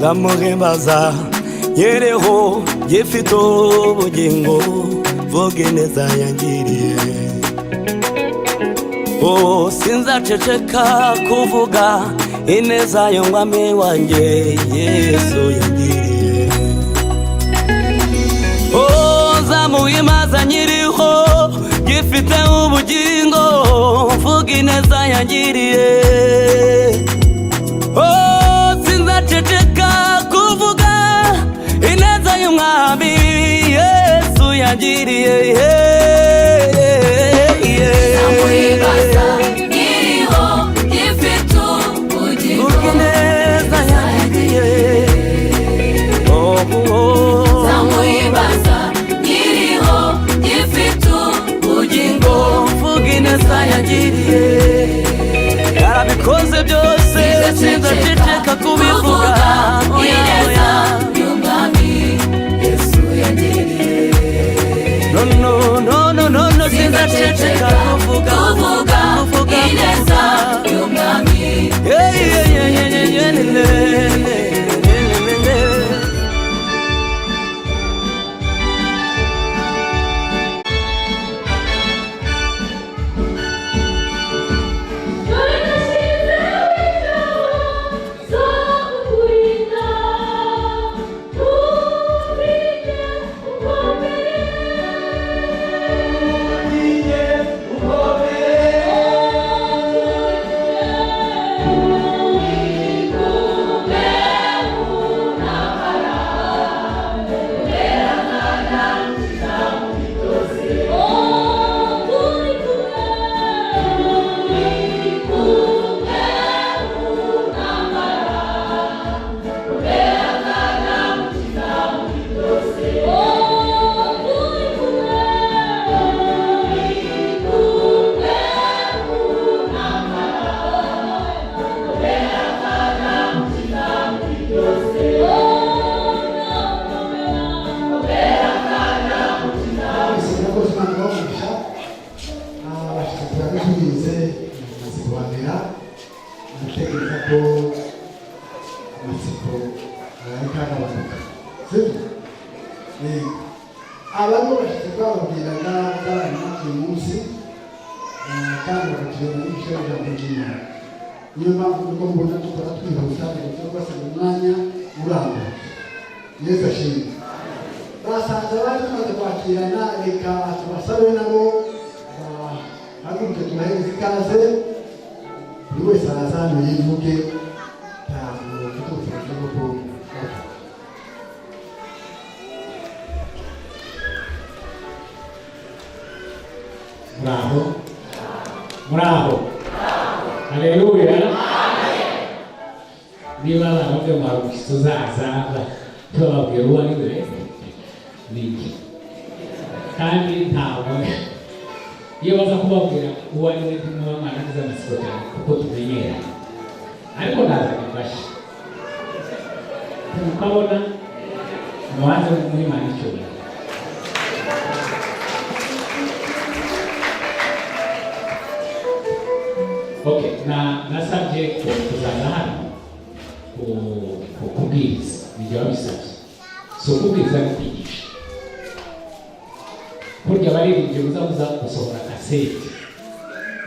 nzamuhimbaza nyereho gifite ubugingo vuga ineza yangiriye. Oh, sinzaceceka kuvuga ineza y'umwami wanjye Yesu yangiriye. Oh, nzamuhimbaza nyiriho gifite ubugingo vuga ineza yangiriye. Oh, sinzaceceka kuvuga ineza y'umwami Yesu yangiriye. Nzamuhimbaza nyiriho gifite ubugingo vuga ineza yangiriye. Nzamuhimbaza nyiriho gifite ubugingo vuga ineza yangiriye. Yarabikoze byose sinzaceceka kubivuga ineza y'umwami Yesu yangiriye. No, sinzaceceka kuvuga ineza y'umwami abantu bashyize bababwiraga abana uyu munsi kandi bakakireba n'ibiciro bya mugiye. Niyo mpamvu nubwo mbona dukora twihuta cyangwa se mu mwanya uramba. Yesu ashimwe. Basanze bari tumaze kwakirana, reka tubasabe nabo haguruke tubahereze ikaze. Buri wese araza hano yivuge ntabwo ufite ubushobozi bwo kuvuga. Bravo. Haleluya. Niba abantu bamwe tuzaza tubabwira uwo ari we niki kandi ntabwo iyo baza kubabwira uwo ari we n'abana n'amatsiko cyane kuko tumenyera, ariko naza gufasha tukabona mwanze muri manicyo. Okay, na subject kuzaza hano kubwiriza nibyo babisabye. So kubwiriza ni kwigisha. Burya baririmbye uzabuza gusohora kaseti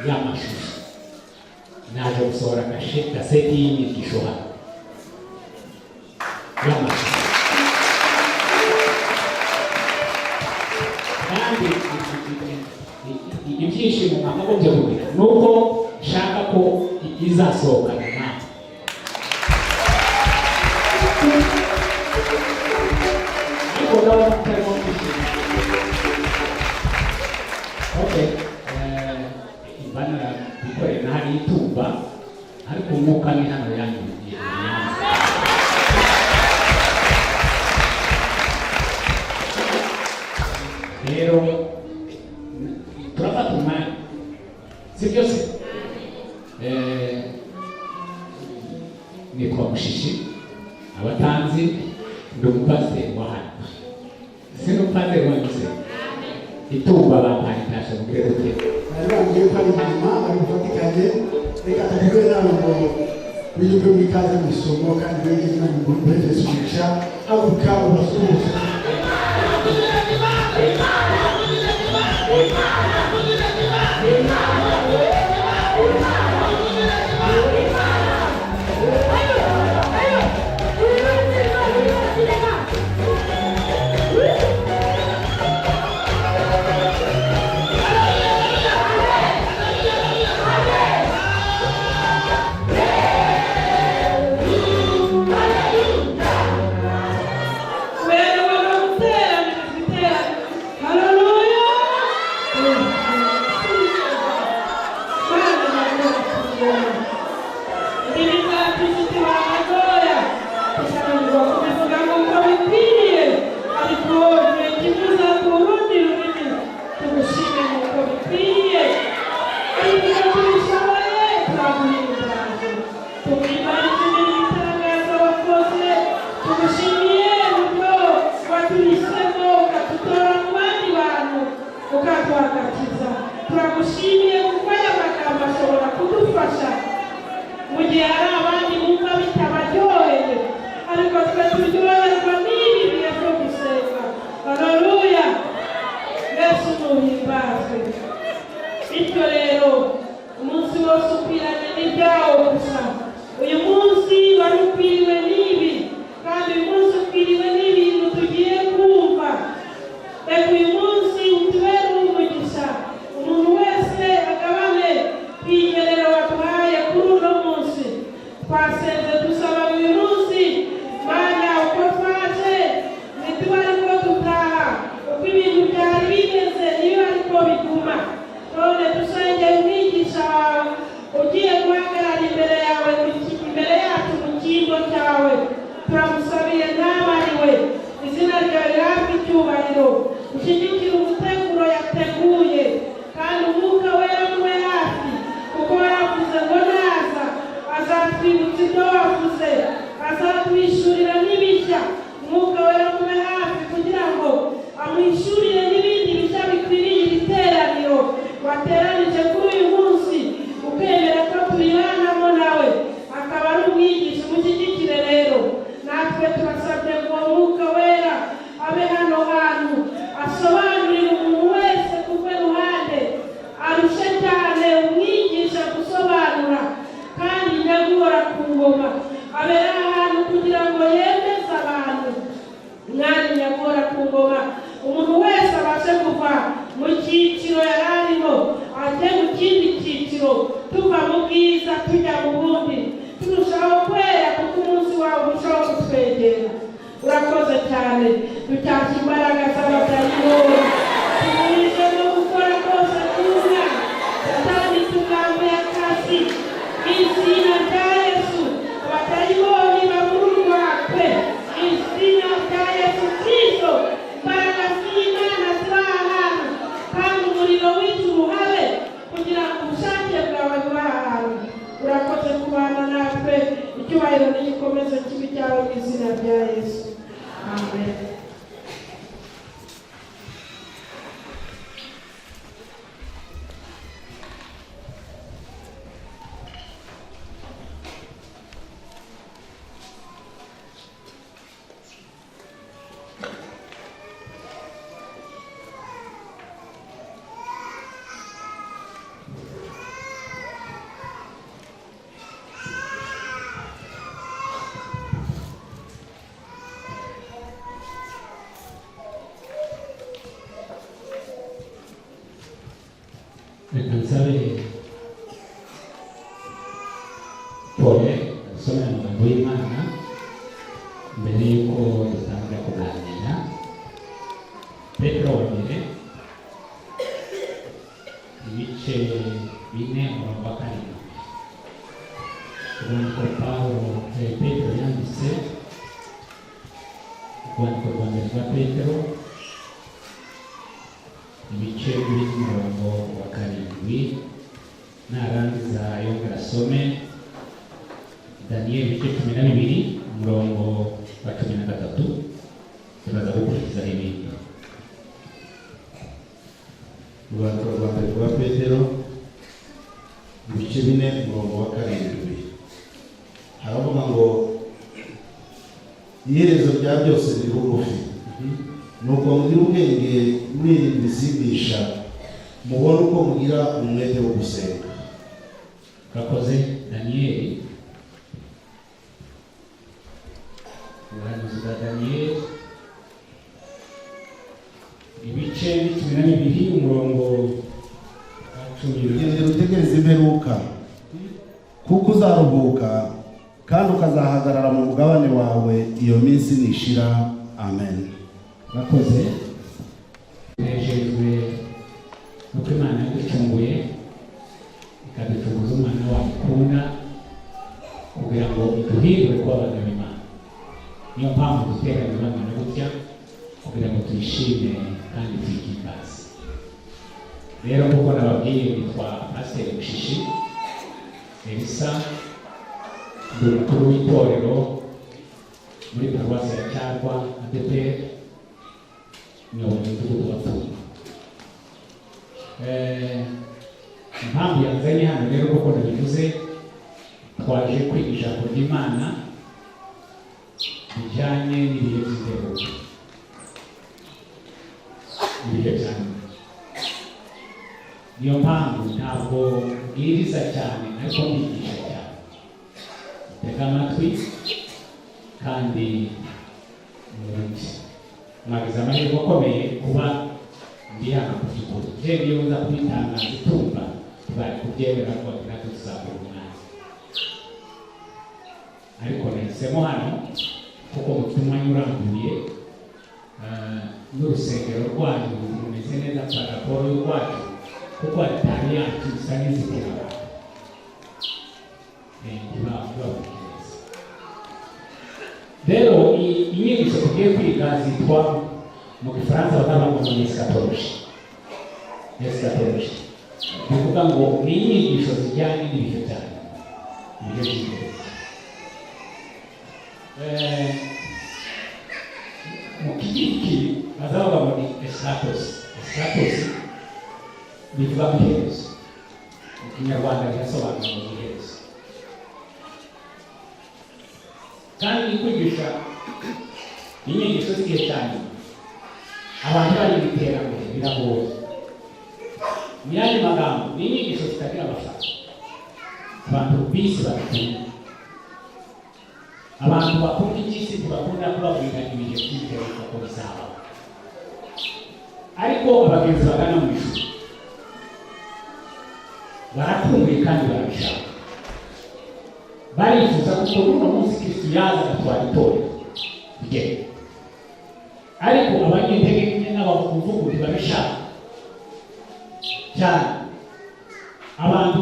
y'amashusho, naje gusohora kaseti y'inyigisho hano y'amashusho. Kandi ibyishimo nakagombye kugira nuko shaka ko izasohokana nawe. Ariko nawe utarimo kwishima. Okay, bana bikore nari itumba ariko umwuka ni hano yanyu. Rero turafata umwanya si byose. Nitwa Mushishi abatanzi ndi umupasiteri wa hano, si n'umupasiteri wa Muse itumba bampaye itasha mu kirere cye. Bari bambwiye ko ari inyuma bari bufatikanye, reka tuvuge nawe ngo Wiyumve mwikaze mu isomo kandi bengeze no mu guhereza umugisha haguruka ubasuhuze. Turagushimiye kuko aya magambo ashobora kudufasha mu gihe hari abandi bumva bitabaryoheye, ariko twe turyoherwa n'ibi bihe byo gusenga. Haleluya, Yesu nuhimbazwe. Bityo rero umunsi wose ukwiranye n'ibyawo gusa. Uyu munsi wari ukwiriwe n'ibi, kandi uyu munsi ukwiriwe n'ibintu tugiye kumva. Reka uyu munsi utubere umugisha, umuntu wese agabane kwigerera waduhaye kuri uno munsi. Twasenze dusaba uyu munsi Mana uko twaje ntituba ariko dutaha, uko ibintu byari bimeze niyo ariko biguma. None dusengeye umwigisha wawe ugiye guhagarara imbere yawe, imbere yacu mu cyimbo cyawe. Turamusabiye ntabariwe, izina ryawe rihabwe icyubahiro. Ushyigikire umuteguro yateguye, kandi umwuka wera mube hafi, kuko waravuze ngo naza azatwibutsa ibyo wavuze, azatwishurira n'ibishya. Umwuka wera mube hafi kugira ngo amwishurire n'ibindi bishya bikwiriye iri teraniro wateranije kuri uyu munsi, ukemera ko tuyibanamo nawe, akaba ari umwigisha. Umushyigikire rero, natwe turasabye ngo umwuka wera abe hano hantu, asobanurire umuntu wese ku rwe ruhande, arushe cyane umwigisha gusobanura, kandi nyagora ku ngoma abere ahantu kugira ngo yemeze abantu. Mwanya nyagora ku ngoma, umuntu wese abashe kuva mu cyiciro yari arimo ajye mu kindi cyiciro, tuva mu bwiza tujya mu bundi, turushaho kwera kuko umunsi wawe urushaho kutwegera. Urakoze cyane, ducyashye imbaraga z'abadayimoni, tumuhije no gukora kose kuza satani tugambuye akazi mu izina rya Yesu. Abadayimoni bavururwakwe mu izina rya Yesu Kristo. Imbaraga z'Imana ziri ahantu, kandi umuriro w'ijuru habe kugira ngo ubushake bwawe bube ahantu. Urakoze kubana natwe, icyubahiro n'igikomeze kibi cyawe mu izina rya Yesu. Amen. Reka nsabe Pole asome amagambo y'Imana mbere y'uko dutangira kuganira. Petero wa mbere ibice 4 umurongo wa 7. Urwandiko Petero yanditse, urwandiko rwa mbere rwa Petero ibice 4 umurongo wa 7. Narangiza yongera asome Daniel ibice 12 umurongo wa 13. Turaza gukurikiza ibindi. Urwandiko rwa mbere rwa Petero ibice 4 umurongo wa 7. haravuga ngo iherezo rya byose riri bugufi, nuko mugire ubwenge mwirinda ibisindisha, mubone uko mugira umwete wo gusenga. Urakoze Daniyeli. Ubuhanuzi bwa Daniyeli ibice 12 umurongo wa 10. Ugende utegereze imperuka, kuko uzaruhuka kandi ukazahagarara mu mugabane wawe iyo minsi nishira. Amen. Urakoze. Nejejwe nuko Imana yaducunguye ikaducunguza umwana wayo ukunda kugira ngo iduhindure kuba abana b'Imana. Niyo mpamvu duteranye bangana gutya kugira ngo tuyishime kandi tuyihimbaze. Rero nk'uko nababwiye nitwa Pasiteri Mushishi Elisa, ndi umukuru w'itorero muri paruwasi ya Cyarwa ADEPR, nyoboye umudugudu wa Tumba. Impamvu yanzanye hano rero kuko nabivuze, twaje kwiga ijambo ry'Imana bijyanye n'ibihe by'imperuka. Ibihe cyane. Niyo mpamvu ntabwo mbwiriza cyane ariko mbigisha cyane. Tega amatwi kandi mwumve. Mwagize amahirwe akomeye kuba ndi hano ku kigo. Jewe iyo nza kubitangaza itumba bari kubyemera ko natwe tuzakora umwanya. Ariko nahisemo hano kuko ubutumwa urambuye n'urusengero rwanyu rumeze neza kwa raporo y'urwacu, kuko atari yacu isa n'izitira abantu. Rero inyigisho tugiye kwiga zitwa mu Gifaransa bakavuga ngo ni eschatology. Eschatology bivuga ngo ni inyigisho zijyanye n'ibihe cyane, ibihe by'imbere. Mu kigiriki bazavuga ngo ni estratos. Estratos bivuga mu iherezo. Mu Kinyarwanda birasobanura mu iherezo. Kandi kwigisha inyigisho z'igihe cyane abantu bari mu iterambere biragoye. Mu yandi magambo ni inyigisho zitagira abafana. Abantu bisi bakunda. Abantu bakunda iby'isi ntibakunda kubabwira ibihe by'imperuka ko bizaba. Ariko abagenzi bagana mu ijuru barakumbuye kandi barabishaka. Barifuza kuko uno munsi Kristo yaza agatwara itorero rye. Ariko abanyentege nke n'abavuguvugu ntibabishaka cyane. Abantu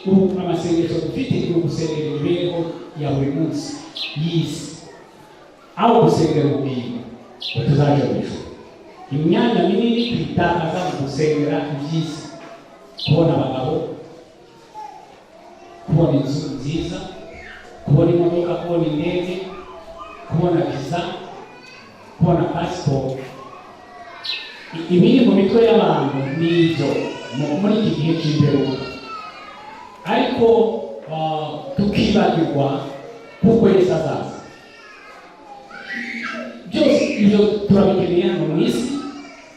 ubu amasengesho dufite ni ugusengera imibereho ya buri munsi y'isi, aho gusengera ubugingo ngo tuzaje mu ijuru. Imyanya minini twitakaza mu gusengera iby'isi, kubona abagabo, kubona inzu nziza, kubona imodoka, kubona indege, kubona viza, kubona pasiporo. Ibiri mu mitwe y'abantu ni ibyo muri iki gihe cy'imperuka. Ariko tukibagirwa kuko Yesu azaza. Byose ibyo turabikeneye hano mu isi,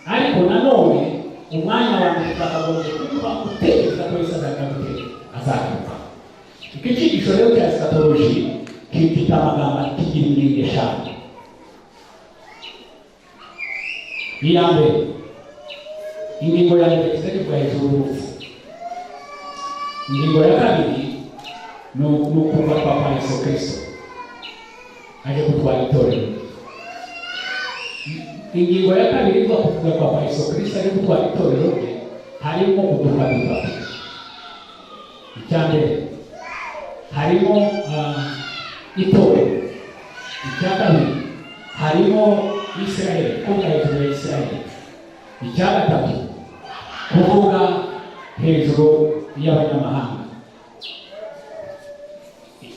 ariko nanone umwanya wa mbere twakagombye kuba utekereza ko Yesu azagaruka. Iki cyigisho rero cya eschatology gifite amagambo kigira ingingo eshanu. Iya mbere, ingingo ya mbere izarirwa hejuru y'urupfu. Ingingo ya kabiri ni ukuva kwa Yesu Kristo aje gutwara itorero. Ingingo ya kabiri ivuga kuvuga kwa Yesu Kristo aje gutwara itorero rye, harimo uduka dutatu. Icya mbere harimo itorero. Icya kabiri harimo Israeli, kuvuga hejuru ya Israeli. Icya gatatu kuvuga hejuru y'abanyamahanga.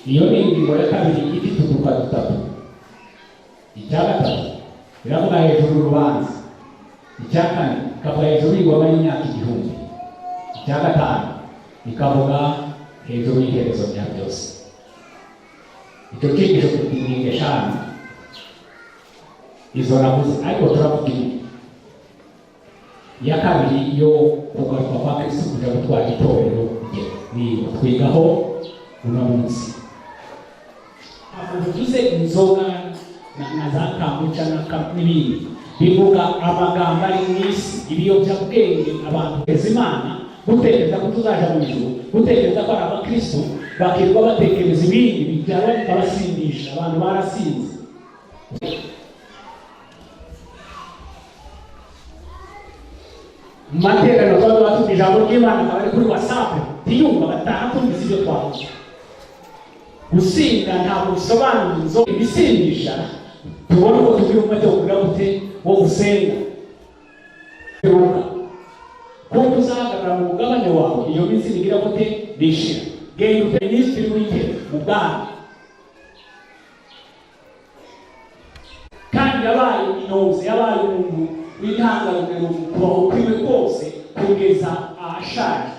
Iyo ni ingingo ya kabiri ifite uduka dutatu. Icya gatatu biravuga hejuru y'urubanza. Icya kane ikavuga hejuru y'ingoma y'imyaka 1000. Icya gatanu ikavuga hejuru y'iherezo rya byose. icyo cyigisho kutinginga eshanu izo navuze, ariko turavuga iya kabiri yo kugaruka kwa Kristo kuja gutwara itorero ni twigaho uno munsi. Tugize inzoga na za kamuca n'ibindi bivuga amagambo ari mw'isi, ibiyobyabwenge, abantu beza Imana, gutekereza ko tuzaja mu ijuru, gutekereza ko ari abakristo, bakirwa batekereza ibindi bijyana bikabasindisha. Abantu barasinze. Mu materaniro twaba batubwira ijambo ry'Imana akaba ari kuri WhatsApp ntiyumva bataha tumvise ibyo twavuze. Gusinda ntabwo bisobanura inzoga, ibisindisha tubona uko tugira umwete wo kugira gute wo gusenga. Kuko uzahagarara mu mugabane wawe iyo minsi nigira gute bishira. Genda ute minisitiri w'intebe mu Bwana, kandi yabaye inonzi, yabaye umuntu w'intangarugero mu kubaho kwiwe kose kugeza ahashaje.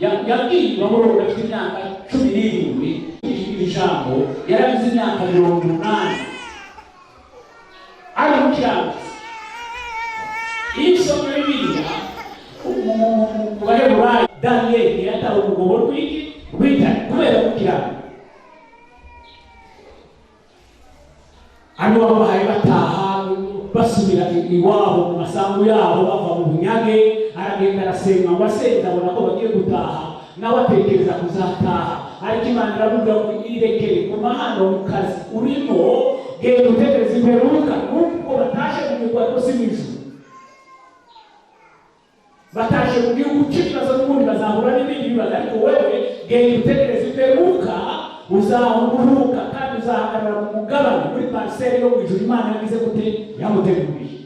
Yabwiye abamurora afite imyaka 17 ijambo, yarabize imyaka 80 ari mu kirango. Iyo Bibiliya mu Baheburayo, Daniyeli yatawe umugobo rw'itare kubera gukiranuka. Ano babahaye bataha basubira iwabo mu masambu yabo bava mu bunyage, aragenda arasenga ngo asenze abona ko bagiye gutaha, nawe atekereza kuzataha. Ariko Imana iravuga ngo irekere ku mahano mu kazi urimo, genda utekereza imperuka, nuko batashe mu migwa yose mw'ijuru, batashe mu gihugu cy'ikibazo n'ubundi bazahura n'ibindi bibazo. Ariko wewe genda utekereza imperuka, uzahuruka kandi uzahagarara mu mugabane muri pariseri yo mu ijuru Imana yagize gute yamuteguriye.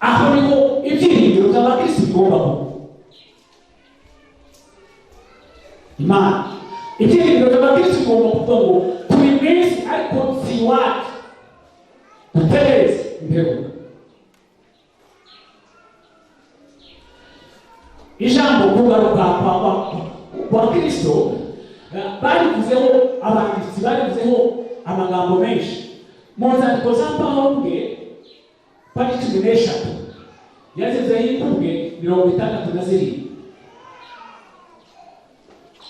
Aho niho ibyiringiro by'abakristo bigomba kuba. Imana ibyiringiro by'abakristo bigomba kuba ngo turi mwisi ariko si iwacu, dutegereze imperuka. Ijambo kugaruka kwa Kristo barivuzeho, abanditsi barivuzeho amagambo menshi. Mu nzandiko za Pawulo ubwe pari 13 yazezeho inkubwe 67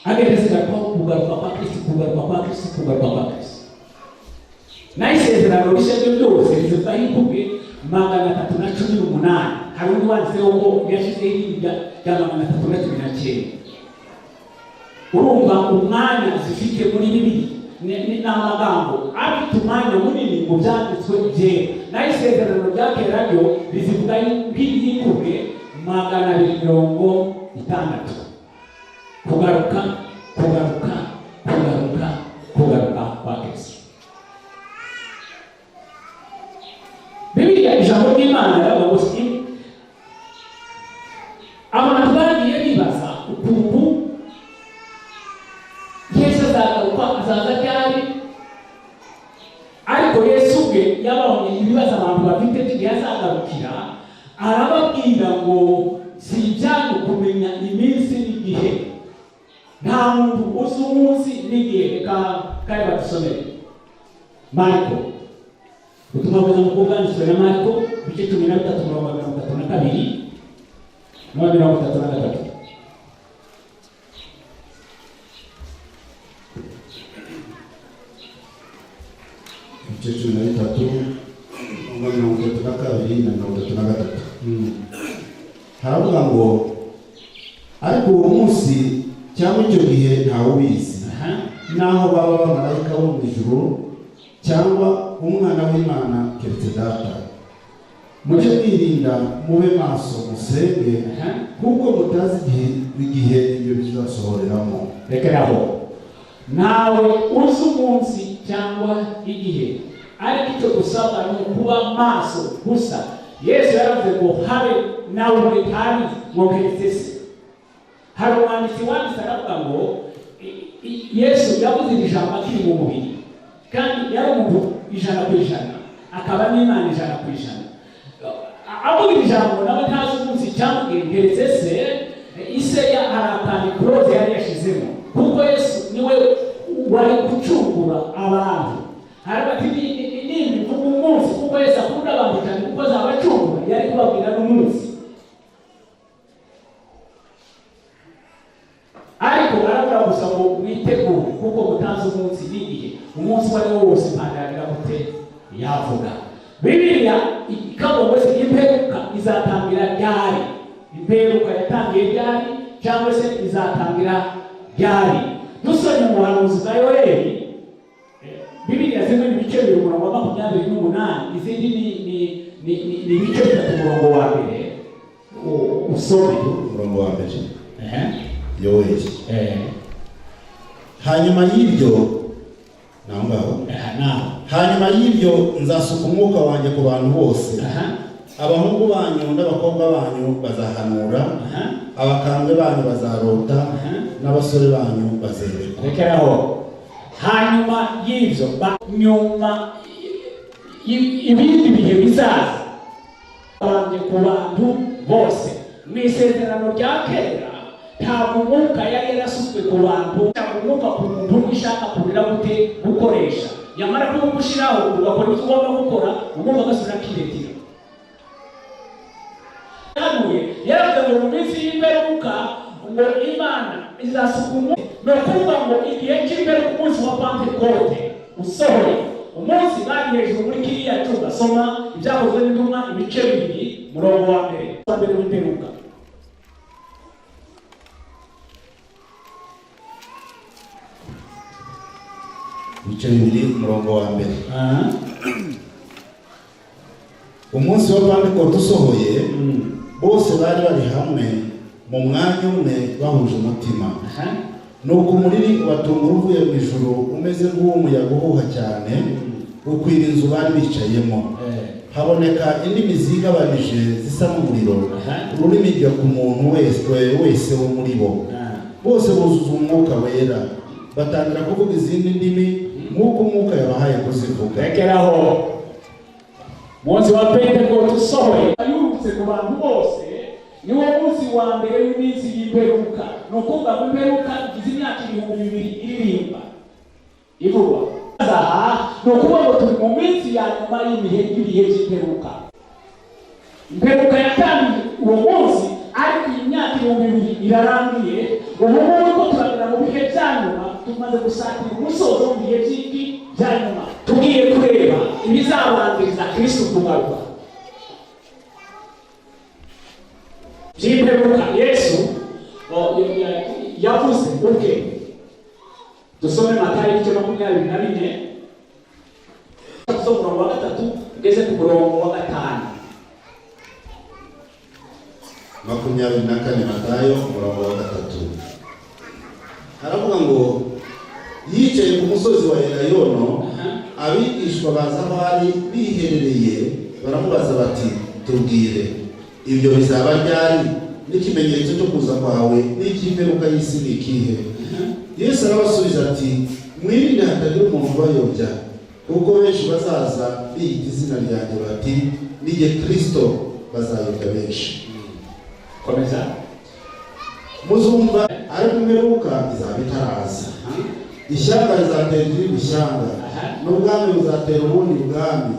agereza kugaruka kwa Kristo, kugaruka kwa Kristo, kugaruka kwa Kristo. Na isezerano rishya byose rizezeho inkubwe 318. Hari undi wanditseho ko yashyizeho ibya 319. Urumva umwanya zifite muri Bibiliya ni amagambo afite umwanya munini mu byanditswe byera. Na isezerano rya kera ryo rizivuga nk'iyikubwe 260. Kugaruka kwa Kristo. Bibiliya ijambo ry'Imana yavuga ngo abantu bagiye bibaza ukuntu Yesu azagaruka, azaza ryari. Ariko Yesu ubwe yabonye ibibazo abantu bafite igihe azagarukira, arababwira ngo si ibyanyu kumenya iminsi n'igihe, nta muntu uzi umunsi n'igihe. Reka kare badusomere Marko, ubutumwa bwiza nk'uko bwanditswe na Marko ibice 13:32 na 33. Ibice 13 32 na 33. Haravuga ngo ariko uwo munsi cyangwa icyo gihe ntawe ubizi, naho baba abamarayika bo mu ijuru cyangwa umwana w'Imana keretse Data. Mujye mwirinda, mube maso, musenge, kuko mutazi igihe ibyo bizasohoreramo. Rekeraho, nawe uzi umunsi cyangwa igihe, ariko icyo gusaba ni ukuba maso gusa. Yesu yaravuze ngo habe nawe hari ngo keretse se. Hari umwanditsi wanditse aravuga ngo Yesu yavuze iri jambo akiri mu mubiri, kandi yari umuntu 100%, akaba n'Imana 100%. Avuga iri jambo nawe ntazi umunsi cyangwa keretse se. Isi Biseya harakani kuroze yari yashizemo kuko Yesu niwe wari gucungura abantu. Harabati nini mvuga umunsi kuko Yesu akunda abantu cyane kuko azabacungura yari kubabwira n'umunsi. Ariko arabura gusa ngo witegure kuko mutanze umunsi n'igihe umunsi wari wose pandagira gute yavuga. Bibiliya ikavuga ngo imperuka izatangira ryari? Imperuka yatangiye ryari cyangwa se izatangira ryari? Dusomye mu buhanuzi bwa Yoeli, Bibiliya zimwe ni ibice 28, izindi ni ibice 3 umurongo wa mbere. Usome umurongo wa mbere. Yoeli. Hanyuma y'ibyo hanyuma y'ibyo nzasuka umwuka wanjye ku bantu bose. Abahungu banyu n'abakobwa banyu bazahanura, abakambwe banyu bazarota, n'abasore banyu bazerekwa. Rekeraho. Hanyuma y'ibyo nyuma ibindi bihe bizaza banjye ku bantu bose. Mu isezerano rya kera ntabwo umwuka yari yarasutswe ku bantu, ntabwo umwuka ku muntu ushaka kugira gute gukoresha. Yamara kuwushiraho ugakora icyo ugomba gukora, umwuka agasubira akiretira. Yaravuze mu minsi y'imperuka ngo Imana izasuka umwuka. No kuvuga ngo igihe cy'imperuka umunsi wa Pentekote usohoye, umunsi bari hejuru muri kiriya cyumba. Soma ibyakozwe n'intumwa ibice 2 umurongo wa mbere w'imperuka. Ibice 2 umurongo wa mbere. Umunsi wa Pentekote usohoye, bose bari hamwe mu mwanya umwe bahuje umutima. Nuko umuriri ubatungura uvuye mu ijuru umeze nk'umuyaga uhuha cyane ukwira inzu bari bicayemo. Haboneka indimi zigabanije zisa n'umuriro, ururimi rujya ku muntu wese wo muri bo. Bose buzuza umwuka wera, batangira kuvuga izindi ndimi nk'uko umwuka yabahaye kuzivuga. Rekeraho. Munsi wa Pentekote usohoye yurutse ku bantu bose, niwo munsi wa mbere w'iminsi y'imperuka. No kuvuga ko imperuka igize imyaka 2000 iririmba ivugwa. No kuvuga ngo turi mu minsi ya nyuma y'ibihe by'imperuka. Imperuka yatangiye uwo munsi, ariko imyaka 2000 irarangiye. Ubu ngubu ko turagera mu bihe bya nyuma, tumaze gusatira umusozo mu bihe by'iki bya nyuma. Tugiye kureba ibizabanziriza Kristo kugaruka. By'imperuka Yesu yavuze ubwe. Dusome Matayo 24, umurongo wa 3 ugeze ku murongo wa 5. 24 Matayo umurongo wa 3. Haravuga ngo yicaye ku musozi wa Elayono, abigishwa baza aho ari biherereye, baramubaza bati tubwire ibyo bizaba ryari, n'ikimenyetso cyo kuza kwawe n'icy'imperuka y'isi ni ikihe? Yesu arabasubiza ati mwirinde hatagira umuntu ubayobya, kuko benshi bazaza biyita izina ryanjye bati ni jye Kristo, bazayobya benshi. Komeza. Muzumva ariko imperuka izaba itaraza. Ishyanga rizatera irindi shyanga, n'ubwami buzatera ubundi bwami.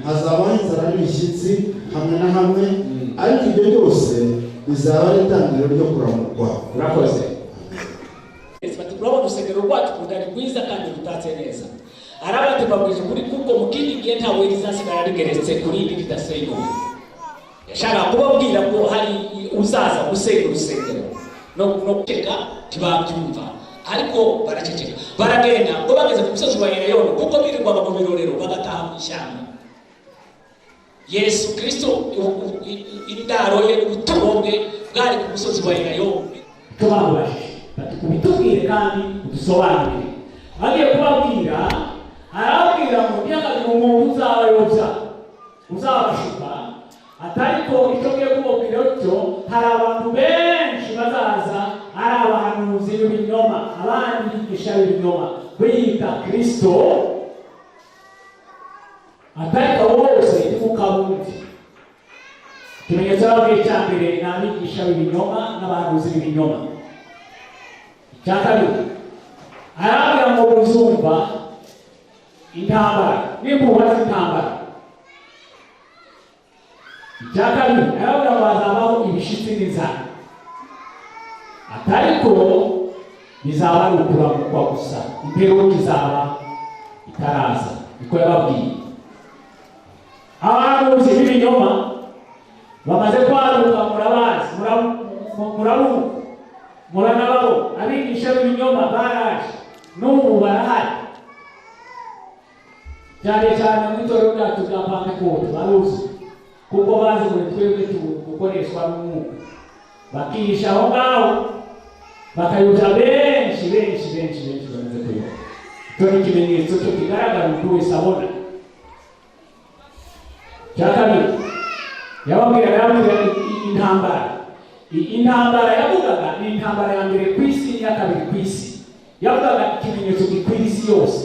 Hazabaho inzara n'ibishyitsi hamwe na hamwe, ariko ibyo byose bizaba ari itangiriro ryo kuramukwa. Urakoze. Turabona urusengero rwacu rutari rwiza kandi rutatse neza. Arabati babwije kuri kuko mu kindi gihe ntawe rizasigara rigeretse kuri ibi bidasenyuye. Yashaka kubabwira ko hari uzaza gusenya urusengero no guteka tibabyumva, ariko baraceceka. Baragenda ngo bageze ku musozi wa Elayono, kuko birirwaga mu birorero bagataha mu ishyamba. Yesu Kristo indaro ye ubuturo bwe bwari ku musozi wa Elayono. Tubabaje kubitubwire kandi udusobanurire. Agiye kubabwira, arabwira ngo byakagira umuntu uzabayobya, uzabashuka. Atariko icyo ngiye kubabwira cyo, hari abantu benshi bazaza ari abahanuzi b'ibinyoma, abandi bigisha b'ibinyoma biyita Kristo. Atariko bose ivuka bundi ikimenyetso y'ababyeyi cya mbere ni abigisha b'ibinyoma n'abahanuzi b'ibinyoma. Icya kabiri arabwira ngo muzumva intambara n'impuha z'intambara. Icya kabiri arabwira ngo hazabaho ibishitsi n'inzara, atariko bizaba ari ukuramukwa gusa, imperuka izaba itaraza. Niko yababwiye. Abahanuzi b'ibinyoma bamaze kwaduka, murabazi, muranababo. Abigisha b'ibinyoma baraje, n'ubu barahari, cyane cyane mu itorero ryacu rya Pentekote baruzi, kuko bazi ngo twebwe dukoreshwa n'umwuka, bakihisha aho ngaho bakayobya benshi bamaze kuyoba. Icyo ni ikimenyetso cyo kigaragara umuntu wese abona. Icya kabiri yababwira intambara yavugaga ni intambara ya mbere ku isi n'iya kabiri ku isi. Yavugaga ikimenyetso gikwira isi yose.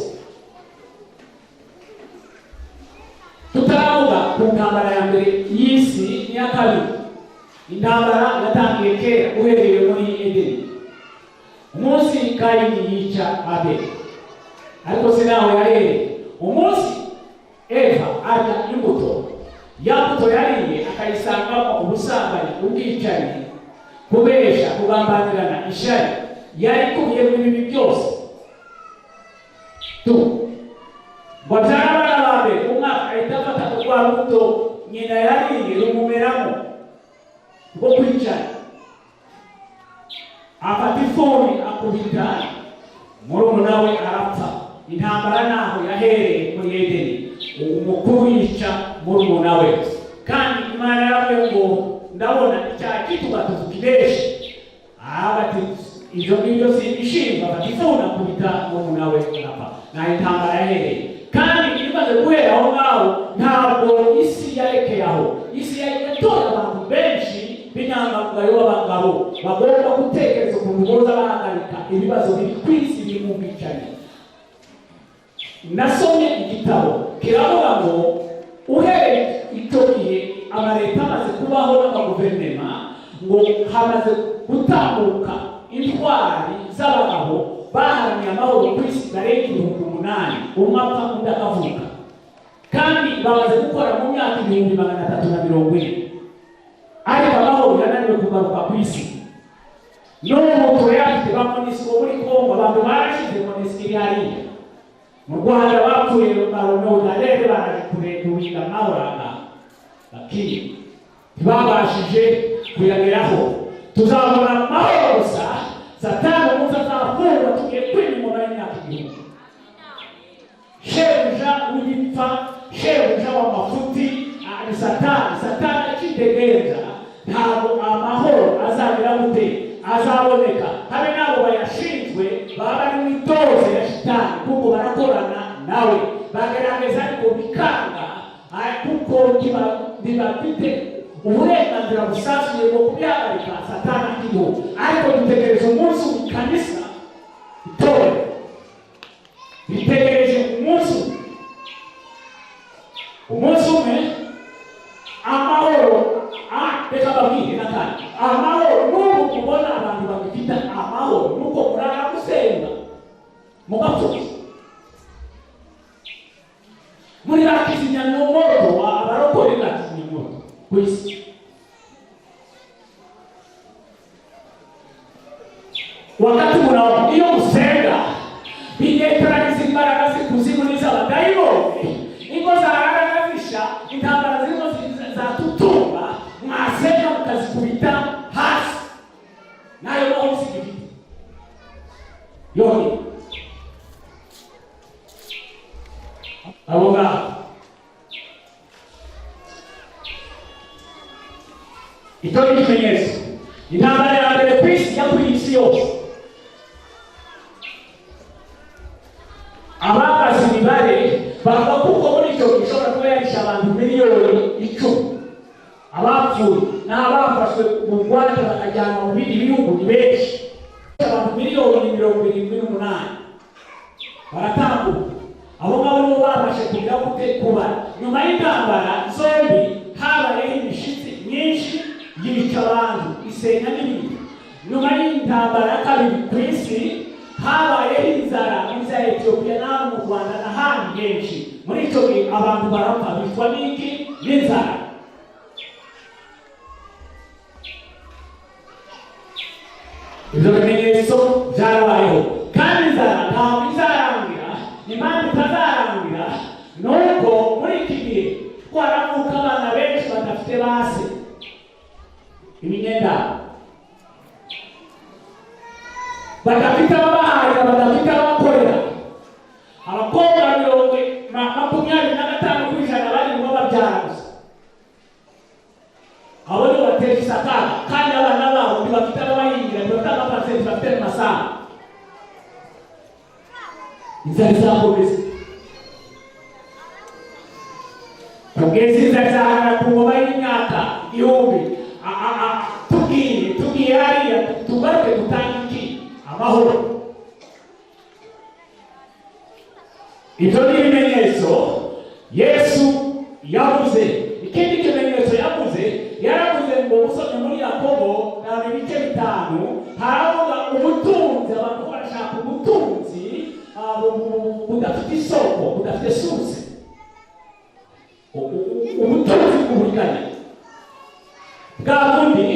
Tutaravuga ku ntambara ya mbere y'isi n'iya kabiri. Intambara yatangiye kera uhereye muri Edeni, umunsi Kayini yica Abeli, ariko sinaho yahereye. Umunsi Eva arya imbuto, ya mbuto yariye akayisangamo ubusambanyi, ubwicanyi, kubesha, kugambanirana, ishari, yari ikubiyemo ibibi byose. Ngo byarabana ba mbere, umwaka ahita afata urwa rubuto nyina yariye rumumeramo rwo kwicana, afata ifuni akubita murumuna we arapfa. Intambara naho yahereye muri Edeni, umukuru yica murumuna we. Kandi Imana yaravuye ngo ndabona icyaha kitugatukireshe, ati ibyo ngibyo simbishimba, afata ifuni akubita murumuna we arapfa. Na intambara yahereye. Kandi imaze guhera aho ngaho ntabwo isi yarekeye aho. Isi yatoye abantu benshi b'inyangamugayo b'abagabo bagomba gutekereza ukuntu boza bahagarika ibibazo biri ku isi biri mu bwicanyi. Nasomye igitabo kiravuga ngo uhereye icyo gihe amaleta amaze kubaho n'amaguverinema, ngo hamaze gutambuka intwari z'abagabo baharaniye amahoro ku isi barenga 8,000, umwe apfa undi akavuka. Kandi bamaze gukora mu myaka 340, ariko amahoro yananiwe kugaruka ku isi. N'ubu turayafite ba MONUSCO muri Kongo, abantu barashize MONUSCO iri hariya. Mu Rwanda bapfuye barongo rero baraje kurenga amahoro anga, lakini ntibabashije kuyageraho. Tuzabona amahoro gusa Satani umunsi azafungwa tugiye kwimura imyaka 1000. Shebuja w'ibipfa, shebuja w'amafuti ari Satani akitegereza, ntabwo amahoro azagira gute azaboneka. Habe nabo bayashinzwe baba bari mu itoze ya Shitani, kuko barakorana nawe, bagerageza ariko bikanga, kuko ntibafite uburenganzira busasuye bwo kubihagarika Satani akiriho. Ariko dutegereje umunsi w'ikanisa itore, bitegereje umunsi umwe amahoro. Reka babwire n'akandi amahoro. N'ubu kubona abantu bagifite amahoro nuko murara gusenga mugapfuza muri bakizimyamoto, abarokore bakizimyamoto ku isi. Wakati unaona hiyo usenga binetaraniza imbaraga z'ikuzimu n'iz'abadayimoni, ingo zararagazisha, intambara zirimo zatutumba, mwasenga mukazikubita hasi, nayo naho usigifite yoni abo ngabo. Icyo ni ikimenyetso. Intambara ya mbere ku isi yakwiriye isi yose. Abakazi imibare bavuga kuko muri icyo gihe ishobora kuba yarisha abantu miliyoni 10. Abapfuye n'abafashwe mu Rwanda bakajyanwa mu bindi bihugu ni benshi, abantu miliyoni 78 baratambuka. Abo ngabo nibo babashe kugira gute kuba nyuma y'intambara zombi habayeho imishitsi myinshi isenya n'ibindi. Nyuma y'intambara ya kabiri ku isi habayeho inzara ya Etiyopiya n'aho mu Rwanda n'ahandi henshi. Muri icyo gihe abantu barapfa bitwa n'iki? N'inzara. Ibyo bimenyetso byarabayeho kandi inzara ntabwo izarangira. Impamvu itazarangira ni uko muri iki gihe twaravuka abana benshi badafite base imyenda, badafite ababahahira, badafite ababakorera. Abakobwa 25% bari mu babyara gusa. Abo ni batera isakara kandi abana babo ntibafite ababahingira, ntibafite amaparsenti, bafite amasaha. Inzara izakomeza kugeza inzara izahara ku ngoma y'imyaka 1000. Tugiye hariya tugaruke dutange iki? Amahoro. Ibyo ni ibimenyetso Yesu yavuze. Ikindi kimenyetso yavuze, yaravuze ngo usomye muri Yakobo ibice 5 haravuga ubutunzi. Abantu barashaka ubutunzi budafite isoko, budafite source. Ubutunzi bw'uburiganya bwa bundi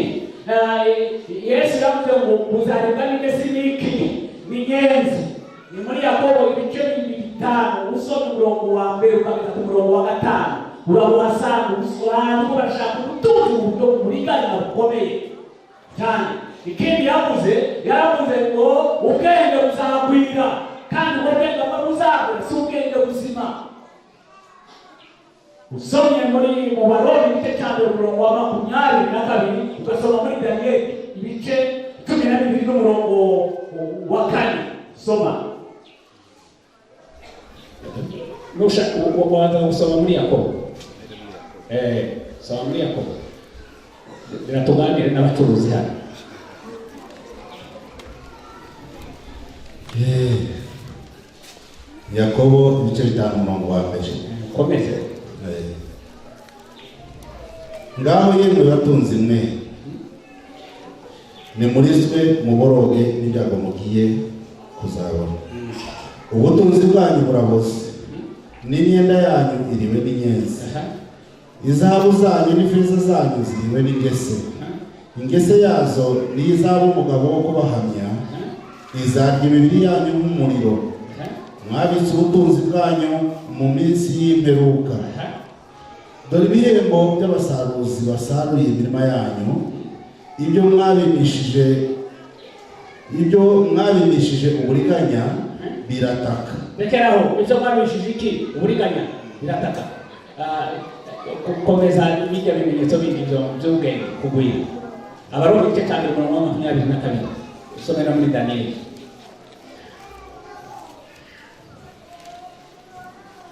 Yesu yavuze ngo muzaribwa n'ingese n'iki n'inyenzi. Ni muri Yakobo ibice 5 usoma umurongo wa 1 ukageza ku murongo wa 5 urabuhasanga. Abantu barashaka ubutunzi mu buryo buriganya bukomeye cyane. Ikindi yaravuze ngo ubwenge buzagwira kandi ubwenge buzagwira si ubwenge buzima. Usomye muri mu Baroma ibice 5 umurongo wa 22 ugasoma muri Daniel ibice 12 n'umurongo wa 4. Soma. Nusha uanza kusoma muri Yakobo. Soma muri Yakobo. Binatuganire n'abacuruzi hano. Yakobo ibice 5 umurongo wa 1. Komeze. Ngaho yemwe batunzi mwe, nimurizwe muboroge n'ibyago mugiye kuzabona. Ubutunzi bwanyu buraboze, n'imyenda yanyu iriwe n'inyenzi. Izahabu zanyu n'ifeza zanyu ziriwe n'ingese. Ingese yazo ni izaba umugabo wo kubahamya, izarya imibiri yanyu nk'umuriro. Mwabitse ubutunzi bwanyu mu minsi y'imperuka. Dore ibihembo by'abasaruzi basaruye imirima yanyu, ibyo mwabimishije uburiganya birataka. Rekeraho, ibyo mwabimishije iki? Uburiganya birataka. Komeza ibyo bimenyetso bindi by'ubwenge kugwira. Abaroma igice 5 umurongo wa 22. Usomera muri Daniel.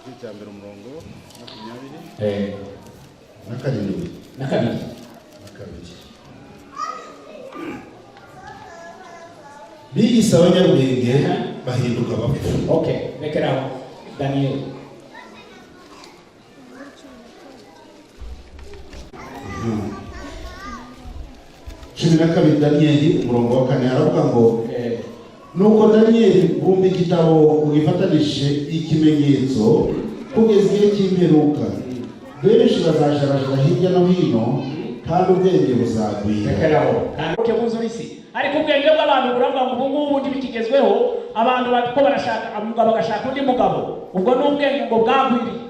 Icyambere umurongo 20 na kabiri. Biyise abanyabwenge bahinduka abapfu. Okay, rekeraho Daniel. Cumi na kabiri Daniel umurongo wa 4 haravuga ngo nuko Daniel bumva igitabo ugifatanije ikimenyetso kugeza igihe cy'imperuka. Benshi bazajarajara hirya no hino kandi ubwenge buzagwira. Kandi buzurisi ariko ubwenge bw'abantu buravuga ngo ubu ntibikigezweho. Abantu bariko barashaka umugabo bagashaka undi mugabo, ubwo ni ubwenge ngo bwagwiriye.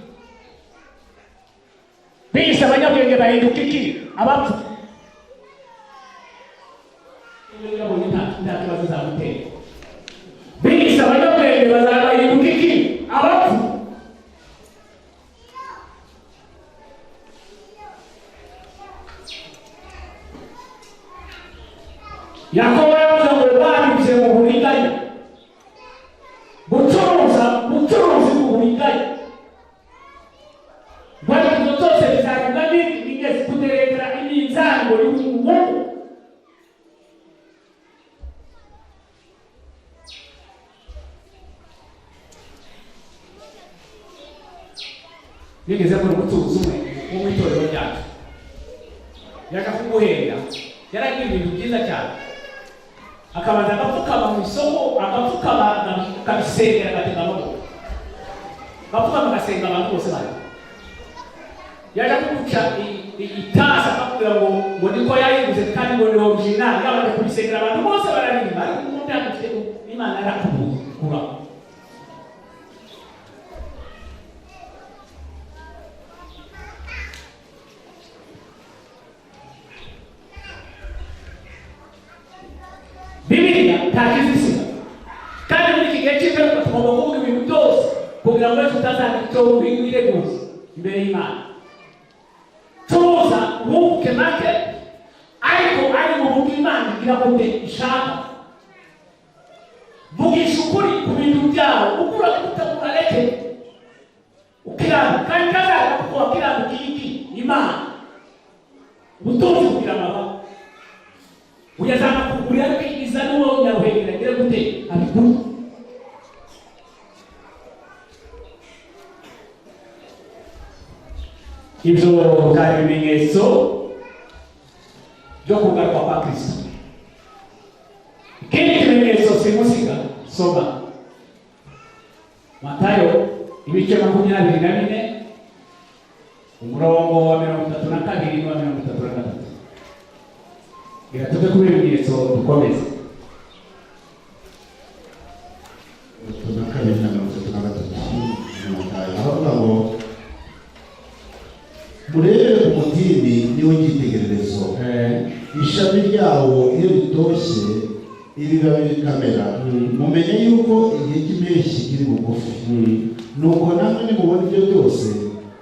Bise abanyabwenge bahinduka iki? Abapfu. Bise abanyabwenge bazabahinduka iki? Abapfu. Yakobo yavuze ngo banyuze mu buriganya. Bucuruzi mu buriganya. Bwana izo zose bizaribwa n'ingezi kuderekera iminzango y'umuntu. Nigeze muri umutuzo umwe wo mu itorero ryacu. Yaje kuguhera yaragiye ibintu byiza cyane, akabanza agapfukama mu isoko, agapfukama akabisengera, agatega amaboko, agapfukama agasenga abantu bose bari yaje kuguca itasa, akakubwira ngo niko yayiguze kandi ngo ni original, yabanje kubisengera abantu bose bararirimba, ariko umuntu yakufite Imana yarakubura. Bibiliya ntakizisiga, kandi muri iki gihe cy'imperuka tugomba kuvuga ibintu byose kugira ngo tutazagira icyo wireguza imbere y'Imana. Tuza wunguke make, ariko ari mu buryo Imana igira ngo ishaka. Vugisha ukuri ku bintu byawe, ukura utareke ukiranuka, kandi kazaza kuko wakiranuka iki Imana ubutunzi kugira amababa uyazana kugurira kwigiza n'uwo nyaruhengera ngira gute abikuru. Ibyo byari ibimenyetso byo kugaruka kwa Kristo. Ikindi kimenyetso simusiga, soma Matayo ibice 24 umurongo wa 32 na 33. Tuve kubera ibimenyetso dukomeze. Murebe umutini niwo cyitegererezo, ishami ryawo iyo ritoshye ibibabi bikamera, mumenye yuko igihe cy'impeshyi kiri bugufi. Nuko namwe nimubona ibyo byose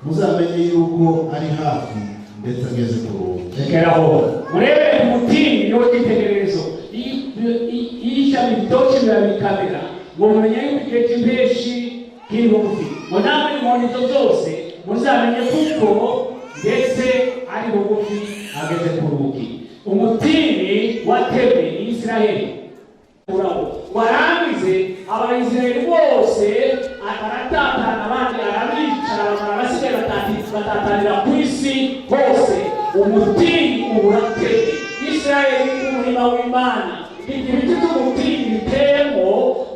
muzamenye yuko ari hafi ndetse ageze ku rugo. Rekeraho murebe umutini niwo cyitegererezo, ishami ritoshye ibibabi bikamera, ngo mumenye yuko igihe cy'impeshyi kiri bugufi. Ngo namwe nimubona ibyo byose muzamenye kuko ndetse ari bugufi ageze ku rugi. Umutini watemwe ni Israeli, warangize Abayisraeli bose, baratatana, abandi arabicara, barabasigaye batatanira ku isi hose. Umutini uratemwe. Israeli umurima w'Imana, ibiti by'umutini biteyemo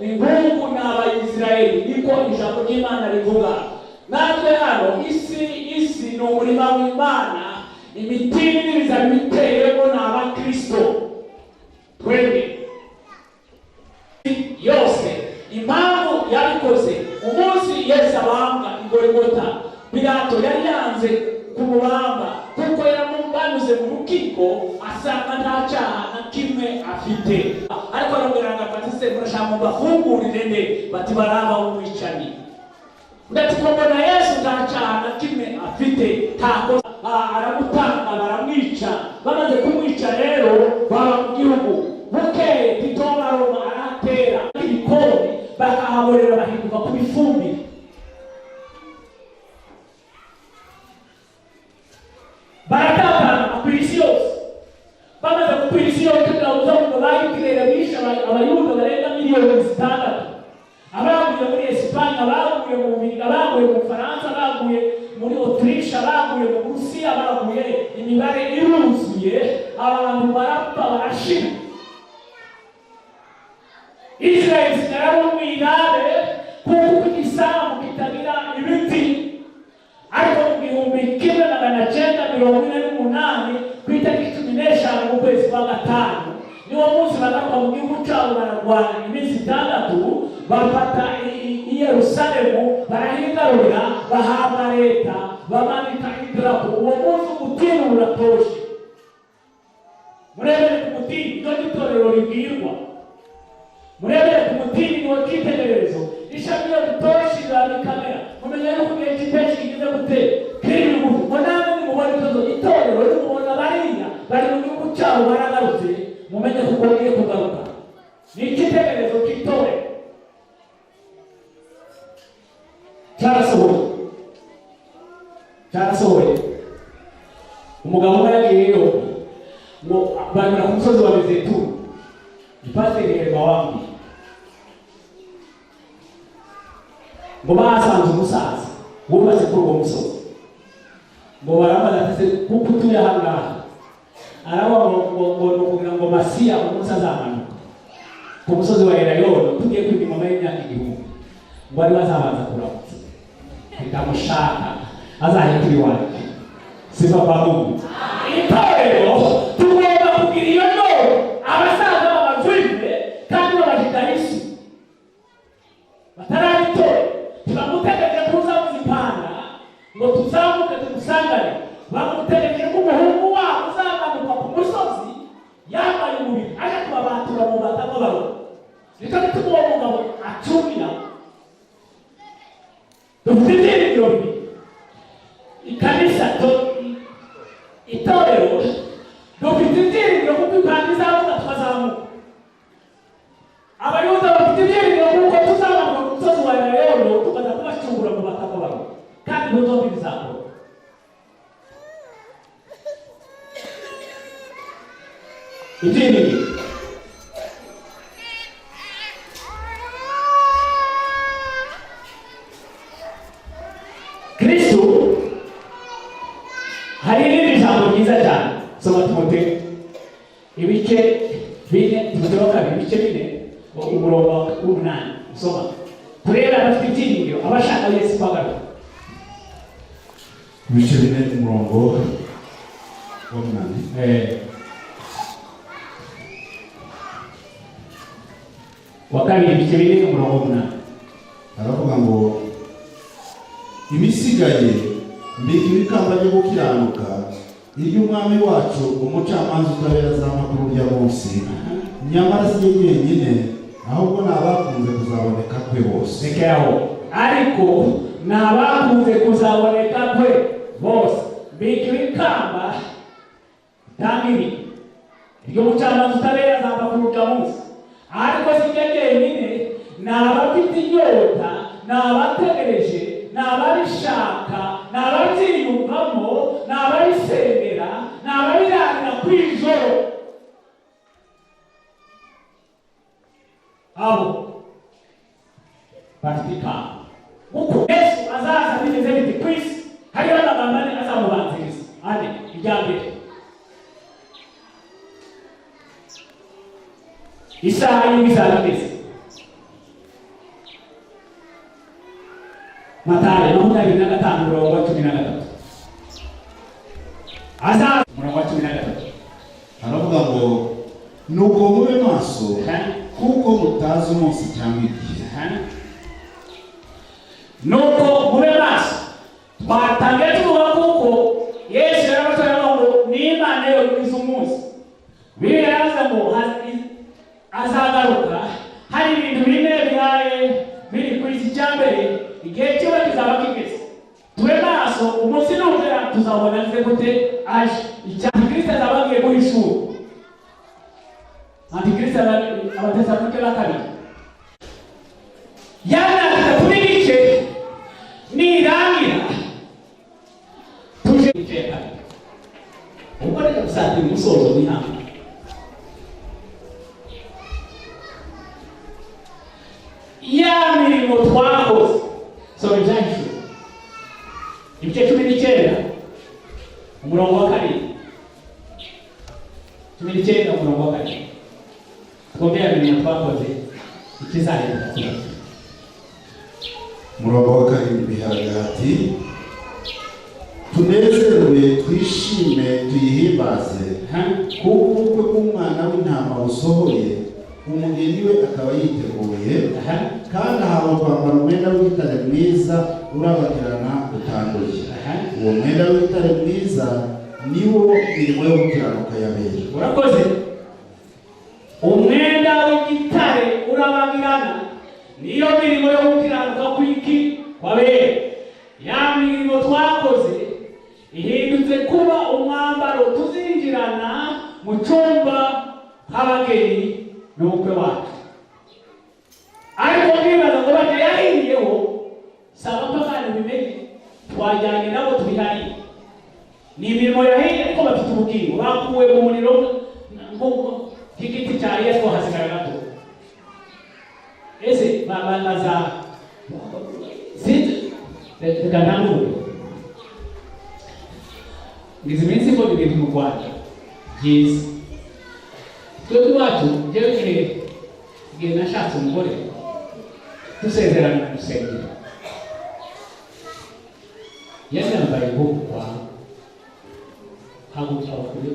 ni nk'uko n'Abayisraeli, niko ijambo ry'Imana rivuga. Natwe hano isi ni umurima w'Imana, imitini n'ibizabi biteyemo ni Abakristo. Twebwe yose impamvu yabikoze umunsi Yesu abambwa i Golgotha, Pilato yari yanze kumubamba kuko yaramubanyuze mu rukiko asanga nta cyaha na kimwe afite, ariko arongera agafata se murashaka mbafungurire nde, bati baraba umwicanyi. Ndatikobona Yesu nta cyaha na kimwe afite, ntabwo aramutanga baramwica. Bamaze kumwica rero baba mu gihugu, bukeye Tito Roma aratera ibikoni, bakahaborera bahinduka ku ifumbire. Baratatana ku isi yose, bamaze ku isi yose tukabuza ngo bagirira bisha abayuda barenga miliyoni 6. Abaguye muri Espanye, abaguye mu Bubiligi, abaguye mu Faransa, abaguye muri Autriche, abaguye mu Burusiya, abaguye imibare iruzuye, abantu barapfa barashira. Israeli zitarabo mwirare kuko igisambu kitagira ibiti, ariko mu 1948 ku itariki 15 mu kwezi kwa gatanu niwo munsi bagaruka mu gihugu cyabo, bararwana iminsi 6, bafata i Yerusalemu, barahigarurira, bahabwa leta, bamanika idarapo. Uwo munsi umutini uratoshe. Murebere ku mutini nicyo gitorero ribwirwa, murebere ku mutini niwo cyitegererezo. Ishami iyo ritoshe rirabikamera, mumenye yuko igihe cy'impeshyi kigize gute kiri bugufi. Ngo namwe nimubona itorero nimubona bariya bari mu gihugu cyabo baragarutse, mumenye kuko bagiye kugaruka. Ni icyitegererezo cy'itorero cyarasohoye. Umugabo umwe yagiyeyo ngo banyura ku musozi wa Mizeituni, Pasiteri Herema wambwiye ngo bahasanze umusaza wubatse kuri uwo musozi, ngo baramubaza ati kuko utuye aha ngaha, aravuga kugira ngo Masiya umunsi azamanuka ku musozi wa Elayono tugiye kwima mu myaka igihumbi ngo ari bazabanza kuramutsa bitamushaka azaje kuri wanjye sifa kwa Mungu. Itorero tugomba kugira iyo ndoto abasaza b'abavumve kandi b'abajidahisi batarabitore tubamutegereje kuza muzipanda ngo tuzamuke tumusangane bamutegereje ko umuhungu wabo uzamanuka ku musozi yambaye umubiri aje kubabatura mu batama baro nicyo gituma uwo mugabo acumira dufite ibyiringiro bibiri ikanisa itorero dufite ibyiringiro kuko impande izamuka tukazamuka abayuda bafite ibyiringiro kuko tuzamuka ku musozi wa Elayono tukaza kubacungura mu batama baro kandi ntuzombi bizakora ibyiringiro. Kristo hari n'ibindi jambo ryiza cyane soma Timoteyo ibice 4 Timoteyo 2 ibice 4 umurongo w'8 soma turebe abafite ibyiringiro abashaka Yesu kwagaruka. Ibice 4 umurongo w'8 wa kabiri ibice 4 umurongo w'8 aravuga ngo ibisigaye mbikira ikamba ryo gukiranuka iry'umwami wacu umucamanza utabera azampa urya munsi nyamara si ye wenyine ahubwo ni abakunze kuzaboneka kwe bose. Rekeraho ariko ni abakunze kuzaboneka kwe bose mbikira ikamba tambiri iry'umucamanza utabera azampa urya munsi ariko si ye wenyine ni abafite inyota ni abategereje ni ababishaka ni ababyiyumvamo ni ababisengera ni ababirangira ku ijoro abo bafite ikamba kuko Yesu azaza bimeze biti ku isi hariho amagambo ane azamubanziriza ane irya mbere isaha y'ibizaba bimeze Matayo 25 umurongo wa 13 azaza umurongo wa 13 aravuga ngo nuko mube maso kuko mutazi umunsi cyangwa igihe. nuko mube maso twatangiye tuvuga kuko Yesu yarabatwaye ngo ni Imana yogize umunsi Bibiliya yavuze ngo azagaruka hari ibintu bine bihaye biri kuri iki cyambere igihe kiba kizaba kigeze tube maso umunsi n'ugera tuzabona nze gute aje Antikristo azabagiye guhishura Antikristo abatesalonike ba kabiri yana kitapuni gice nirangira tuje iteka ubwo rero gusatira umusozo w'intambwe ya mirimo twakoze soma ibyanditswe ibice 19 umurongo wa 2 19 umurongo wa 2 twongera mirimo twakoze ikizahera umurongo wa 7 hagati tunezerwe twishime tuyihimbaze kuko ubukwe bw'umwana w'intama busohoye umugeni we akaba yiteguye kandi ahawe kwambara umwenda w'igitare mwiza urabagirana utanduye. Uwo mwenda w'igitare mwiza niwo mirimo yo gukiranuka yabera. Urakoze. Umwenda w'igitare urabagirana niyo mirimo yo gukiranuka kwiki kwabera. Ya mirimo twakoze ihindutse kuba umwambaro tuzinjirana mu cyumba nk'abageni n'ubukwe wacu. Ariko nibaza ngo bajya yahiriyeho saba mpakani bimenye twajyanye nabo tubihariye ni imirimo yahiriye ariko bafite ubugingo bakuwe mu muriro nk'igiti cya Yesu hasigara gato ese babangaza sinzi reka ntanguye ngize iminsi mbona ibintu mu Rwanda byiza. Twebwe iwacu njyewe igihe nashatse umugore dusezerana mu rusengero, yari yambaye nk'uku kwa haguruka bakure